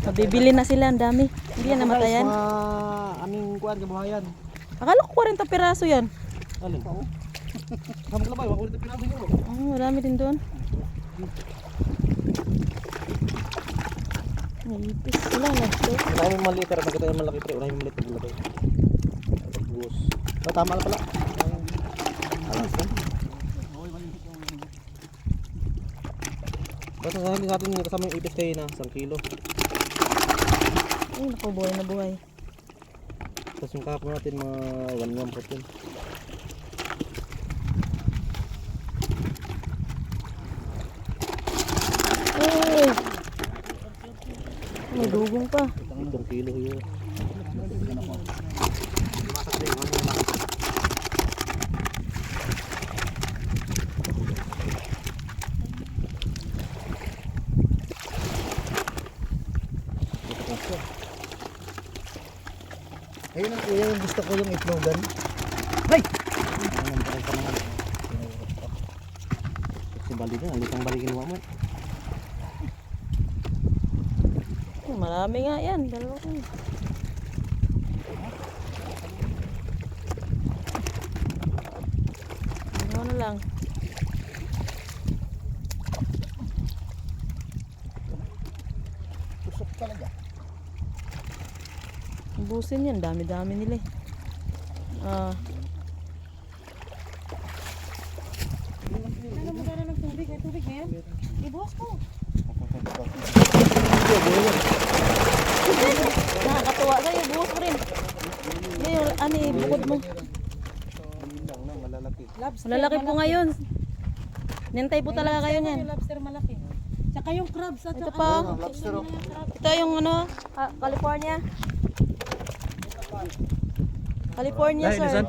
Mabibili na sila, ang dami. Hindi yan namatayan. Mga aming kuwan, kabuhayan. Akala ko 40 piraso yan. Alin? Kamu ka ba? Wako dito pinabi nyo. Marami din doon. May ipis sila, nagto. Wala kami maliit, pero pagkita yung malaki pre. Wala kami maliit, malaki. Bus. Tama na pala. Alas na. Basta sa hindi natin yung kasama yung ipis kayo na 1 kilo. Ay, naku, buhay na buhay. Tapos yung kahapon natin mga 1 po yun. Ay! May dugong pa. 1 kilo yun. Ayun ang kuya, yung gusto ko yung itlogan. Kasi bali na, alitang balikin mo mo. Marami nga yan. Dalawa ko. Ano na lang. Tusok talaga. Ubusin yan. Dami-dami nila eh. Ano mo na ng tubig? May tubig na yan? Ibuhos ko. Nakakatuwa sa'yo. Buhos mo rin. Ngayon, ano eh, bukod mo. Lobster. Malalaki po ngayon. Nintay po talaga kayo niyan. Yung lobster malaki. Tsaka yung crabs at Ito saka pa. Lobster. Ito yung ano, California. California, sir.